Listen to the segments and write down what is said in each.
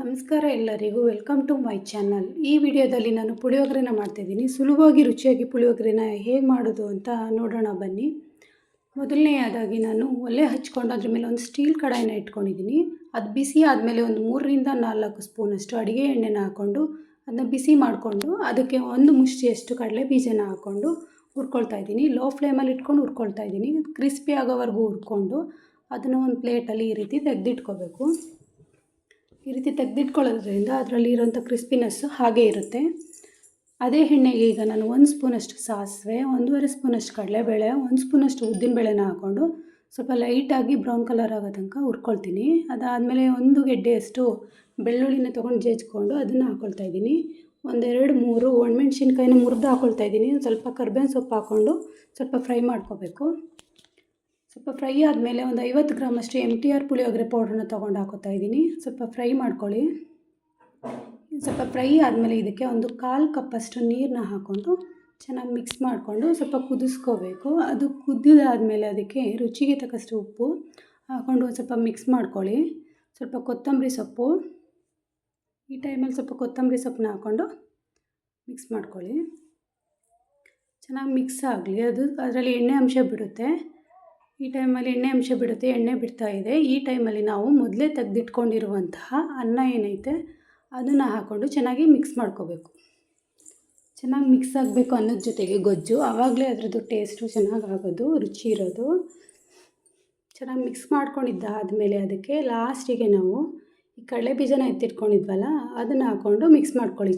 ನಮಸ್ಕಾರ ಎಲ್ಲರಿಗೂ, welcome to my channel. ಈ ವಿಡಿಯೋದಲ್ಲಿ ನಾನು ಪುಳಿಯೋಗರೆನ ಮಾಡ್ತಾಯಿದ್ದೀನಿ. ಸುಲಭವಾಗಿ ರುಚಿಯಾಗಿ ಪುಳಿಯೋಗರೆನ ಹೇಗೆ ಮಾಡೋದು ಅಂತ ನೋಡೋಣ ಬನ್ನಿ. ಮೊದಲನೆಯದಾಗಿ ನಾನು ಒಲೆ ಹಚ್ಕೊಂಡು ಅದ್ರ ಮೇಲೆ ಒಂದು ಸ್ಟೀಲ್ ಕಡಾಯಿನ ಇಟ್ಕೊಂಡಿದ್ದೀನಿ. ಅದು ಬಿಸಿ ಆದಮೇಲೆ ಒಂದು 3ರಿಂದ 4 ಸ್ಪೂನಷ್ಟು ಅಡುಗೆ ಎಣ್ಣೆನ ಹಾಕ್ಕೊಂಡು ಅದನ್ನ ಬಿಸಿ ಮಾಡಿಕೊಂಡು ಅದಕ್ಕೆ ಒಂದು ಮುಷ್ಟಿಯಷ್ಟು ಕಡಲೆ ಬೀಜನ ಹಾಕ್ಕೊಂಡು ಹುರ್ಕೊಳ್ತಾ ಇದ್ದೀನಿ. ಲೋ ಫ್ಲೇಮಲ್ಲಿ ಇಟ್ಕೊಂಡು ಹುರ್ಕೊಳ್ತಾ ಇದ್ದೀನಿ. ಕ್ರಿಸ್ಪಿ ಆಗೋವರೆಗೂ ಹುರ್ಕೊಂಡು ಅದನ್ನು ಒಂದು ಪ್ಲೇಟಲ್ಲಿ ಈ ರೀತಿ ತೆಗೆದಿಟ್ಕೋಬೇಕು. ಈ ರೀತಿ ತೆಗೆದಿಟ್ಕೊಳ್ಳೋದ್ರಿಂದ ಅದರಲ್ಲಿ ಇರೋಂಥ ಕ್ರಿಸ್ಪಿನೆಸ್ಸು ಹಾಗೇ ಇರುತ್ತೆ. ಅದೇ ಎಣ್ಣೆಗೆ ಈಗ ನಾನು 1 ಸ್ಪೂನಷ್ಟು ಸಾಸಿವೆ, 1.5 ಸ್ಪೂನಷ್ಟು ಕಡಲೆಬೇಳೆ, 1 ಸ್ಪೂನಷ್ಟು ಉದ್ದಿನಬೇಳೆನ ಹಾಕ್ಕೊಂಡು ಸ್ವಲ್ಪ ಲೈಟಾಗಿ ಬ್ರೌನ್ ಕಲರ್ ಆಗೋ ತನಕ ಹುರ್ಕೊಳ್ತೀನಿ. ಅದಾದಮೇಲೆ 1 ಗೆಡ್ಡೆಯಷ್ಟು ಬೆಳ್ಳುಳ್ಳಿನ ತೊಗೊಂಡು ಜಜ್ಜಿಕೊಂಡು ಅದನ್ನು ಹಾಕ್ಕೊಳ್ತಾ ಇದ್ದೀನಿ. 1-2-3 ಒಣಮೆಣ್ಸಿನ್ಕಾಯಿನ ಮುರಿದು ಹಾಕ್ಕೊಳ್ತಾ ಇದ್ದೀನಿ. ಸ್ವಲ್ಪ ಕರ್ಬೇವಿನ ಸೊಪ್ಪು ಹಾಕ್ಕೊಂಡು ಸ್ವಲ್ಪ ಫ್ರೈ ಮಾಡ್ಕೋಬೇಕು. ಸ್ವಲ್ಪ ಫ್ರೈ ಆದಮೇಲೆ ಒಂದು 50 ಗ್ರಾಮಷ್ಟು MTR ಪುಳಿಯೋಗರೆ ಪೌಡ್ರನ್ನ ತೊಗೊಂಡು ಹಾಕೋತಾ ಇದ್ದೀನಿ. ಸ್ವಲ್ಪ ಫ್ರೈ ಮಾಡ್ಕೊಳ್ಳಿ. ಸ್ವಲ್ಪ ಫ್ರೈ ಆದಮೇಲೆ ಇದಕ್ಕೆ ಒಂದು 1/4 ಕಪ್ಪಷ್ಟು ನೀರನ್ನ ಹಾಕ್ಕೊಂಡು ಚೆನ್ನಾಗಿ ಮಿಕ್ಸ್ ಮಾಡಿಕೊಂಡು ಸ್ವಲ್ಪ ಕುದಿಸ್ಕೋಬೇಕು. ಅದು ಕುದ್ದಿದಾದಮೇಲೆ ಅದಕ್ಕೆ ರುಚಿಗೆ ತಕ್ಕಷ್ಟು ಉಪ್ಪು ಹಾಕ್ಕೊಂಡು ಒಂದು ಸ್ವಲ್ಪ ಮಿಕ್ಸ್ ಮಾಡ್ಕೊಳ್ಳಿ. ಸ್ವಲ್ಪ ಕೊತ್ತಂಬರಿ ಸೊಪ್ಪು, ಈ ಟೈಮಲ್ಲಿ ಸ್ವಲ್ಪ ಕೊತ್ತಂಬರಿ ಸೊಪ್ಪನ್ನ ಹಾಕ್ಕೊಂಡು ಮಿಕ್ಸ್ ಮಾಡ್ಕೊಳ್ಳಿ. ಚೆನ್ನಾಗಿ ಮಿಕ್ಸ್ ಆಗಲಿ. ಅದರಲ್ಲಿ ಎಣ್ಣೆ ಅಂಶ ಬಿಡುತ್ತೆ. ಈ ಟೈಮಲ್ಲಿ ಎಣ್ಣೆ ಬಿಡ್ತಾ ಇದೆ. ಈ ಟೈಮಲ್ಲಿ ನಾವು ಮೊದಲೇ ತೆಗೆದಿಟ್ಕೊಂಡಿರುವಂತಹ ಅನ್ನ ಏನೈತೆ ಅದನ್ನು ಹಾಕ್ಕೊಂಡು ಚೆನ್ನಾಗಿ ಮಿಕ್ಸ್ ಮಾಡ್ಕೋಬೇಕು. ಚೆನ್ನಾಗಿ ಮಿಕ್ಸ್ ಆಗಬೇಕು ಅನ್ನೋದ ಜೊತೆಗೆ ಗೊಜ್ಜು, ಆವಾಗಲೇ ಅದರದ್ದು ಟೇಸ್ಟು ಚೆನ್ನಾಗಿ ಆಗೋದು, ರುಚಿ ಇರೋದು. ಚೆನ್ನಾಗಿ ಮಿಕ್ಸ್ ಮಾಡ್ಕೊಂಡಿದ್ದಾದಮೇಲೆ ಅದಕ್ಕೆ ಲಾಸ್ಟಿಗೆ ನಾವು ಈ ಕಡಲೆ ಬೀಜನ ಎತ್ತಿಟ್ಕೊಂಡಿದ್ವಲ್ಲ ಅದನ್ನು ಹಾಕ್ಕೊಂಡು ಮಿಕ್ಸ್ ಮಾಡ್ಕೊಳ್ಳಿ.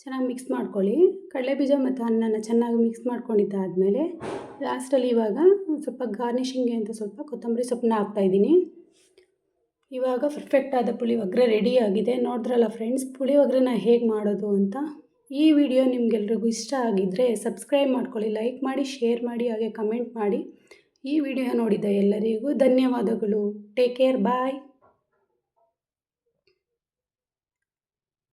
ಚೆನ್ನಾಗಿ ಮಿಕ್ಸ್ ಮಾಡ್ಕೊಳ್ಳಿ. ಕಡಲೆ ಬೀಜ ಮತ್ತು ಅನ್ನನ ಚೆನ್ನಾಗಿ ಮಿಕ್ಸ್ ಮಾಡ್ಕೊಂಡಿದ್ದಾದಮೇಲೆ ಲಾಸ್ಟಲ್ಲಿ ಇವಾಗ ಸ್ವಲ್ಪ ಗಾರ್ನಿಷಿಂಗ್ಗೆ ಅಂತ ಸ್ವಲ್ಪ ಕೊತ್ತಂಬರಿ ಸೊಪ್ಪನ್ನ ಹಾಕ್ತಾಯಿದ್ದೀನಿ. ಇವಾಗ ಪರ್ಫೆಕ್ಟಾದ ಪುಳಿಯೋಗರೆ ರೆಡಿಯಾಗಿದೆ. ನೋಡಿದ್ರಲ್ಲ ಫ್ರೆಂಡ್ಸ್, ಪುಳಿಯೋಗರೆನ ಹೇಗೆ ಮಾಡೋದು ಅಂತ. ಈ ವಿಡಿಯೋ ನಿಮಗೆಲ್ರಿಗೂ ಇಷ್ಟ ಆಗಿದ್ದರೆ ಸಬ್ಸ್ಕ್ರೈಬ್ ಮಾಡ್ಕೊಳ್ಳಿ, ಲೈಕ್ ಮಾಡಿ, ಶೇರ್ ಮಾಡಿ, ಹಾಗೆ ಕಮೆಂಟ್ ಮಾಡಿ. ಈ ವಿಡಿಯೋ ನೋಡಿದ ಎಲ್ಲರಿಗೂ ಧನ್ಯವಾದಗಳು. ಟೇಕ್ ಕೇರ್, ಬಾಯ್.